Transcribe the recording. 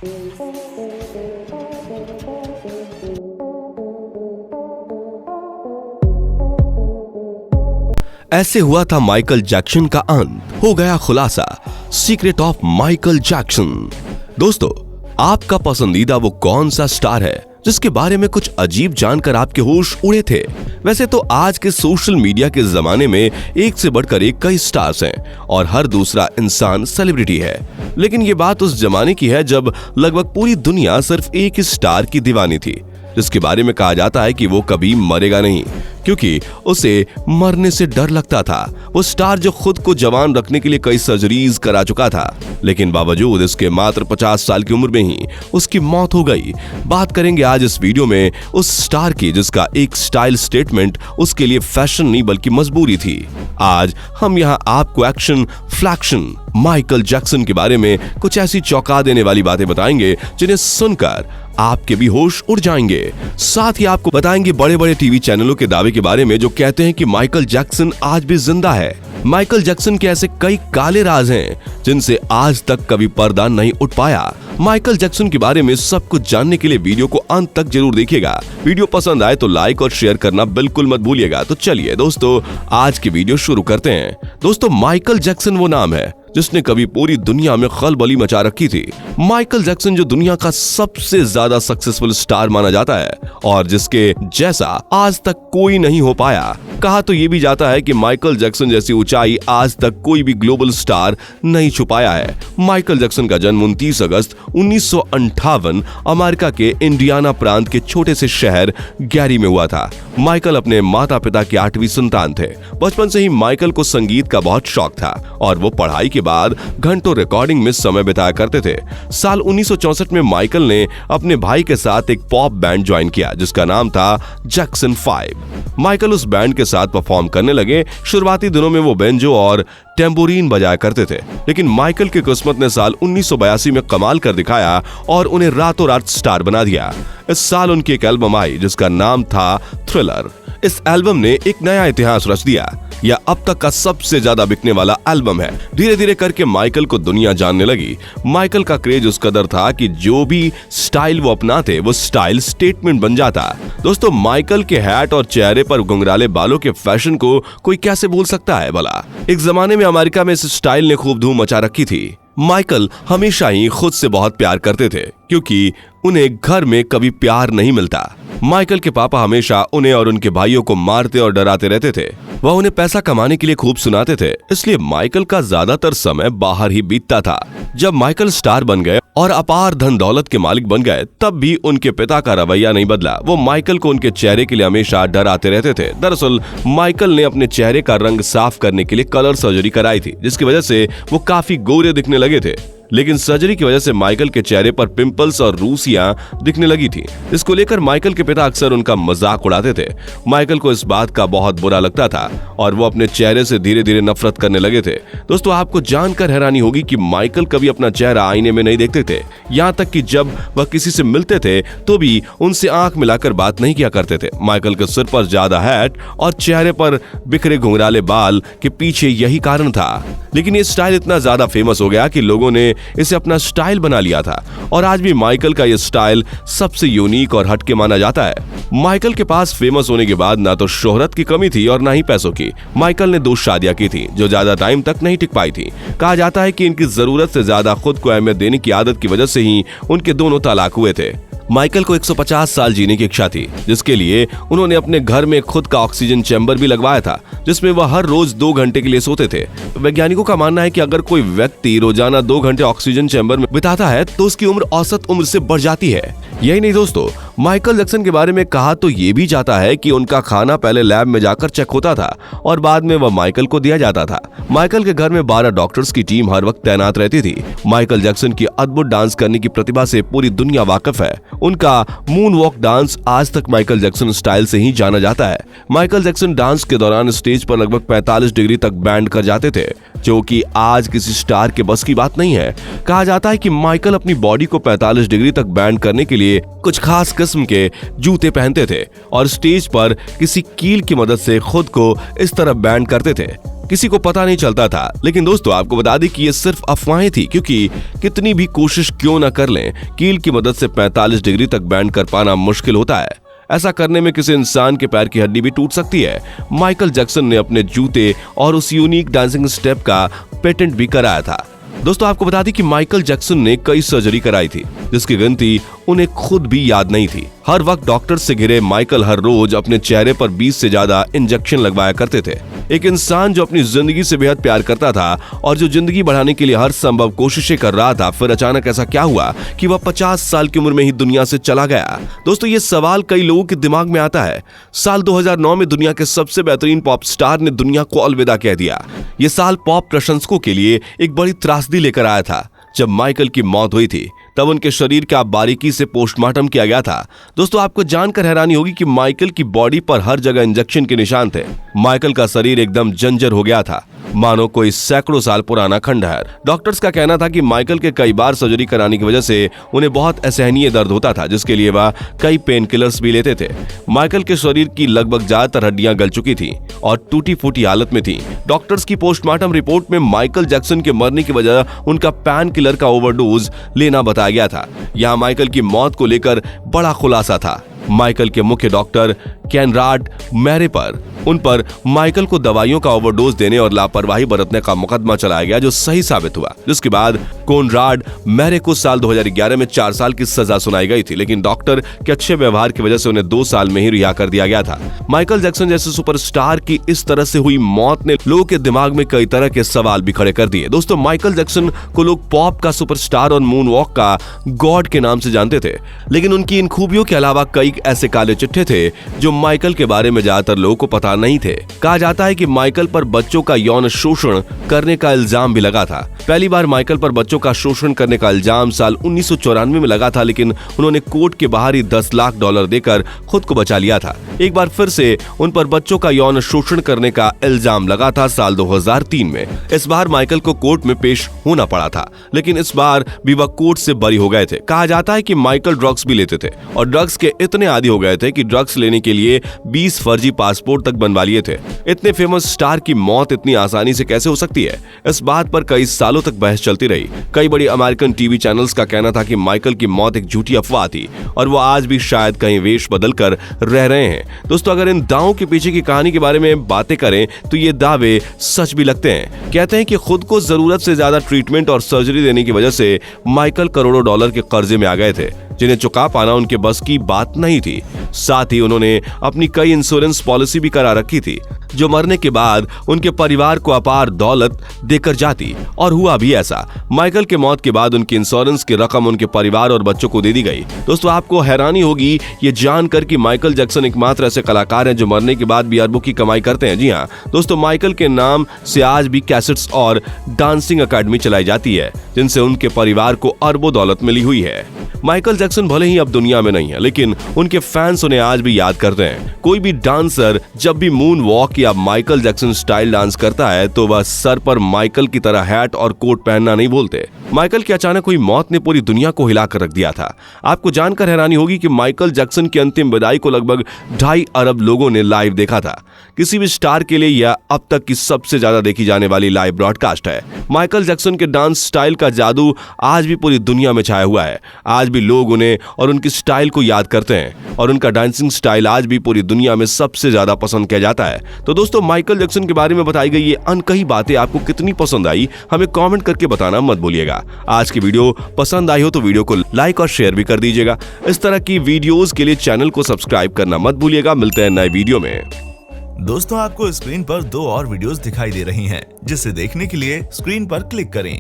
ऐसे हुआ था माइकल जैक्सन का अंत, हो गया खुलासा, सीक्रेट ऑफ माइकल जैक्सन। दोस्तों, आपका पसंदीदा वो कौन सा स्टार है जिसके बारे में कुछ अजीब जानकर आपके होश उड़े थे? वैसे तो आज के सोशल मीडिया के जमाने में एक से बढ़कर एक कई स्टार्स हैं और हर दूसरा इंसान सेलिब्रिटी है, लेकिन ये बात उस जमाने की है जब लगभग पूरी दुनिया सिर्फ एक ही स्टार की दीवानी थी, जिसके बारे में कहा जाता है कि वो कभी मरेगा नहीं, क्योंकि उसे मरने से डर लगता था। वो स्टार जो खुद को जवान रखने के लिए कई सर्जरीज करा चुका था, लेकिन बावजूद इसके मात्र 50 साल की उम्र में ही उसकी मौत हो गई। बात करेंगे आज इस वीडियो में उस स्टार की जिसका एक स्टाइल स्टेटमेंट उसके लिए फैशन नहीं बल्कि मजबूरी थी। आज हम यहाँ आपको एक्शन फ्लैक्शन माइकल जैक्सन के बारे में कुछ ऐसी चौंका देने वाली बातें बताएंगे जिन्हें सुनकर आपके भी होश उड़ जाएंगे। साथ ही आपको बताएंगे बड़े बड़े टीवी चैनलों के दावे के बारे में जो कहते हैं कि माइकल जैक्सन आज भी जिंदा है। माइकल जैक्सन के ऐसे कई काले राज हैं जिनसे आज तक कभी पर्दा नहीं उठ पाया। माइकल जैक्सन के बारे में सब कुछ जानने के लिए वीडियो को अंत तक जरूर देखिएगा। वीडियो पसंद आए तो लाइक और शेयर करना बिल्कुल मत भूलिएगा। तो चलिए दोस्तों, आज की वीडियो शुरू करते हैं। दोस्तों, माइकल जैक्सन वो नाम है जिसने कभी पूरी दुनिया में खलबली मचा रखी थी। माइकल जैक्सन जो दुनिया का सबसे ज्यादा सक्सेसफुल स्टार माना जाता है और जिसके जैसा आज तक कोई नहीं हो पाया। कहा तो ये भी जाता है कि माइकल जैक्सन जैसी ऊंचाई आज तक कोई भी ग्लोबल स्टार नहीं छू पाया है। माइकल जैक्सन का जन्म 29 अगस्त 1958 अमेरिका के इंडियाना प्रांत के छोटे से शहर गैरी में हुआ था। माइकल अपने माता पिता की 8वीं संतान थे। बचपन से ही माइकल को संगीत का बहुत शौक था और वो पढ़ाई के बाद घंटों रिकॉर्डिंग में समय बिताया करते थे। साल 1964 में माइकल ने अपने भाई के साथ एक पॉप बैंड ज्वाइन किया जिसका नाम था जैक्सन 5। माइकल उस बैंड के साथ परफॉर्म करने लगे। शुरुआती दिनों में वो बेंजो और टेम्बोरीन बजाया करते थे, लेकिन माइकल की किस्मत ने साल 1982 में कमाल कर दिखाया और उन्हें रातों रात स्टार बना दिया। इस साल उनकी एक एल्बम आई जिसका नाम था थ्रिलर। इस एल्बम ने एक नया इतिहास रच दिया। यह अब तक का सबसे ज्यादा बिकने वाला एल्बम है। धीरे धीरे करके माइकल को दुनिया जानने लगी। माइकल का क्रेज उस कदर था कि जो भी स्टाइल वो अपनाते वो स्टाइल स्टेटमेंट बन जाता। दोस्तों, माइकल के हैट और चेहरे पर घुंघराले बालों के फैशन को कोई कैसे भूल सकता है भला। एक जमाने में अमेरिका में इस स्टाइल ने खूब धूम मचा रखी थी। माइकल हमेशा ही खुद से बहुत प्यार करते थे क्योंकि उन्हें घर में कभी प्यार नहीं मिलता। माइकल के पापा हमेशा उन्हें और उनके भाइयों को मारते और डराते रहते थे। वह उन्हें पैसा कमाने के लिए खूब सुनाते थे, इसलिए माइकल का ज्यादातर समय बाहर ही बीतता था। जब माइकल स्टार बन गए और अपार धन दौलत के मालिक बन गए, तब भी उनके पिता का रवैया नहीं बदला। वो माइकल को उनके चेहरे के लिए हमेशा डराते रहते थे। दरअसल माइकल ने अपने चेहरे का रंग साफ करने के लिए कलर सर्जरी कराई थी, जिसकी वजह से वो काफी गोरे दिखने लगे थे। लेकिन सर्जरी की वजह से माइकल के चेहरे पर पिंपल्स और रूसियां दिखने लगी थी। इसको लेकर माइकल के पिता अक्सर उनका मजाक उड़ाते थे। माइकल को इस बात का बहुत बुरा लगता था और वो अपने चेहरे से धीरे धीरे नफरत करने लगे थे। दोस्तों, आपको जानकर हैरानी होगी कि माइकल कभी अपना चेहरा आईने में नहीं देखते थे। यहाँ तक कि जब वह किसी से मिलते थे तो भी उनसे आंख मिलाकर बात नहीं किया करते थे। माइकल के सिर पर ज्यादा हैट और चेहरे पर बिखरे घुंघराले बाल के पीछे यही कारण था। लेकिन ये स्टाइल इतना ज्यादा फेमस हो गया कि लोगों ने इसे अपना स्टाइल बना लिया था और आज भी माइकल का यह स्टाइल सबसे यूनिक और हटके माना जाता है। माइकल के पास फेमस होने के बाद ना तो शोहरत की कमी थी और ना ही पैसों की। माइकल ने 2 शादियां की थी जो ज्यादा टाइम तक नहीं टिक पाई थी। कहा जाता है कि इनकी जरूरत से ज्यादा खुद को अहमियत देने की आदत की वजह से ही उनके दोनों तलाक हुए थे। माइकल को 150 साल जीने की इच्छा थी, जिसके लिए उन्होंने अपने घर में खुद का ऑक्सीजन चैम्बर भी लगवाया था, जिसमें वह हर रोज 2 घंटे के लिए सोते थे। वैज्ञानिकों का मानना है कि अगर कोई व्यक्ति रोजाना 2 घंटे ऑक्सीजन चैम्बर में बिताता है तो उसकी उम्र औसत उम्र से बढ़ जाती है। यही नहीं दोस्तों, माइकल जैक्सन के बारे में कहा तो ये भी जाता है कि उनका खाना पहले लैब में जाकर चेक होता था और बाद में वह माइकल को दिया जाता था। माइकल के घर में 12 डॉक्टर्स की टीम हर वक्त तैनात रहती थी। माइकल जैक्सन की अद्भुत डांस करने की प्रतिभा से पूरी दुनिया वाकिफ है। उनका मून वॉक डांस आज तक माइकल जैक्सन स्टाइल से ही जाना जाता है। माइकल जैक्सन डांस के दौरान स्टेज पर लगभग 45 डिग्री तक बैंड कर जाते थे, जो कि आज किसी स्टार के बस की बात नहीं है। कहा जाता है कि माइकल अपनी बॉडी को 45 डिग्री तक बैंड करने के लिए कुछ खास किस्म के जूते पहनते थे और स्टेज पर किसी कील की मदद से खुद को इस तरह बैंड करते थे। किसी को पता नहीं चलता था। लेकिन दोस्तों आपको बता दें कि ये सिर्फ अफवाहें थी, क्योंकि कितनी भी कोशिश क्यों न कर लें, कील की मदद से 45 डिग्री तक बैंड कर पाना मुश्किल होता है। ऐसा करने में किसी इंसान के पैर की हड्डी भी टूट सकती है। माइकल जैक्सन ने अपने जूते और उस यूनिक डांसिंग स्टेप का पेटेंट भी कराया था। दोस्तों आपको बता दें कि माइकल जैक्सन ने कई सर्जरी कराई थी, जिसकी गिनती उन्हें खुद भी याद नहीं थी। हर वक्त डॉक्टर से घिरे माइकल हर रोज अपने चेहरे पर 20 से ज्यादा इंजेक्शन लगवाया करते थे। एक इंसान जो अपनी जिंदगी से बेहद प्यार करता था और जो जिंदगी बढ़ाने के लिए हर संभव कोशिशें कर रहा था, फिर अचानक ऐसा क्या हुआ कि वह 50 साल की उम्र में ही दुनिया से चला गया। दोस्तों ये सवाल कई लोगों के दिमाग में आता है। साल 2009 में दुनिया के सबसे बेहतरीन पॉप स्टार ने दुनिया को अलविदा कह दिया। ये साल पॉप प्रशंसकों के लिए एक बड़ी त्रासदी लेकर आया था। जब माइकल की मौत हुई थी तब उनके शरीर का बारीकी से पोस्टमार्टम किया गया था। दोस्तों आपको जानकर हैरानी होगी कि माइकल की बॉडी पर हर जगह इंजेक्शन के निशान थे। माइकल का शरीर एकदम जंजर हो गया था, मानो कोई सैकड़ों साल पुराना खंडहर। डॉक्टर्स का कहना था कि माइकल के कई बार सर्जरी कराने की वजह से उन्हें बहुत असहनीय दर्द होता था, जिसके लिए वह कई पेन किलर्स भी लेते थे। माइकल के शरीर की लगभग ज्यादातर हड्डियां गल चुकी थी और टूटी फूटी हालत में थी। डॉक्टर्स की पोस्टमार्टम रिपोर्ट में माइकल जैक्सन के मरने की वजह उनका पैन किलर का ओवरडोज लेना बताया गया था। यहाँ माइकल की मौत को लेकर बड़ा खुलासा था। माइकल के मुख्य डॉक्टर केनराड मैरे पर उन पर माइकल को दवाइयों का ओवरडोज देने और लापरवाही बरतने का मुकदमा चलाया गया, जो सही साबित हुआ। जिसके बाद कोनराड मैरे को साल 2011 में 4 साल की सजा सुनाई गई थी, लेकिन डॉक्टर के अच्छे व्यवहार की वजह से उन्हें 2 साल में ही रिहा कर दिया गया था। माइकल जैक्सन जैसे सुपरस्टार की इस तरह से हुई मौत ने लोगों के दिमाग में कई तरह के सवाल भी खड़े कर दिए। दोस्तों माइकल जैक्सन को लोग पॉप का सुपरस्टार और मून वॉक का गॉड के नाम से जानते थे, लेकिन उनकी इन खूबियों के अलावा कई ऐसे काले चिट्ठे थे जो माइकल के बारे में ज्यादातर लोगों को पता नहीं थे। कहा जाता है कि माइकल पर बच्चों का यौन शोषण करने का इल्जाम भी लगा था। पहली बार माइकल पर बच्चों का शोषण करने का इल्जाम साल 1994 में लगा था, लेकिन उन्होंने कोर्ट के बाहर ही $10 लाख देकर खुद को बचा लिया था। एक बार फिर से उन पर बच्चों का यौन शोषण करने का इल्जाम लगा था साल 2003 में। इस बार माइकल को कोर्ट में पेश होना पड़ा था, लेकिन इस बार भी वह कोर्ट से बरी हो गए थे। कहा जाता है कि माइकल ड्रग्स भी लेते थे और ड्रग्स के इतने आदी हो गए थे कि ड्रग्स लेने के लिए 20 फर्जी पासपोर्ट तक बनवा लिए थे। इतने फेमस स्टार की मौत इतनी आसानी से कैसे हो सकती है, इस बात पर कई सालों तक बहस चलती रही। कई बड़ी अमेरिकन टीवी चैनल्स का कहना था कि माइकल की मौत एक झूठी अफवाह थी और वो आज भी शायद कहीं वेश बदल कर रह रहे हैं। दोस्तों अगर इन दावों के पीछे की कहानी के बारे में बातें करें तो ये दावे सच भी लगते हैं। कहते हैं कि खुद को जरूरत से ज्यादा ट्रीटमेंट और सर्जरी देने की वजह से माइकल करोड़ों डॉलर के कर्जे में आ गए थे, जिन्हें चुका पाना उनके बस की बात नहीं थी। साथ ही उन्होंने अपनी कई इंश्योरेंस पॉलिसी भी करा रखी थी, जो मरने के बाद उनके परिवार को अपार दौलत देकर जाती, और हुआ भी ऐसा। माइकल के मौत के बाद उनकी इंश्योरेंस की रकम उनके परिवार और बच्चों को दे दी गई। दोस्तों आपको हैरानी होगी ये जानकर कि माइकल जैक्सन एकमात्र ऐसे कलाकार हैं जो मरने के बाद भी अरबों की कमाई करते हैं। जी हाँ दोस्तों, माइकल के नाम से आज भी कैसेट्स और डांसिंग अकेडमी चलाई जाती है, जिनसे उनके परिवार को अरबों दौलत मिली हुई है। माइकल जैक्सन भले ही अब दुनिया में नहीं है, लेकिन उनके फैंस उन्हें आज भी याद करते हैं। कोई भी डांसर जब भी मून वॉक या माइकल जैक्सन स्टाइल डांस करता है तो वह सर पर माइकल की तरह हैट और कोट पहनना नहीं भूलते। माइकल की अचानक हुई मौत ने पूरी दुनिया को हिलाकर रख दिया था। आपको जानकर हैरानी होगी कि माइकल जैक्सन की अंतिम विदाई को लगभग 2.5 अरब लोगों ने लाइव देखा था। किसी भी स्टार के लिए यह अब तक की सबसे ज्यादा देखी जाने वाली लाइव ब्रॉडकास्ट है। माइकल जैक्सन के डांस स्टाइल का जादू आज भी पूरी दुनिया में छाया हुआ है। आज भी लोग उन्हें और उनकी स्टाइल को याद करते हैं और उनका डांसिंग स्टाइल आज भी पूरी दुनिया में सबसे ज्यादा पसंद किया जाता है। तो दोस्तों माइकल जैक्सन के बारे में बताई गई ये अनकही बातें आपको कितनी पसंद आई, हमें कमेंट करके बताना मत भूलिएगा। आज की वीडियो पसंद आई हो तो वीडियो को लाइक और शेयर भी कर दीजिएगा। इस तरह की वीडियोस के लिए चैनल को सब्सक्राइब करना मत भूलिएगा। मिलते हैं नए वीडियो में। दोस्तों आपको स्क्रीन पर 2 और वीडियोस दिखाई दे रही हैं, जिसे देखने के लिए स्क्रीन पर क्लिक करें।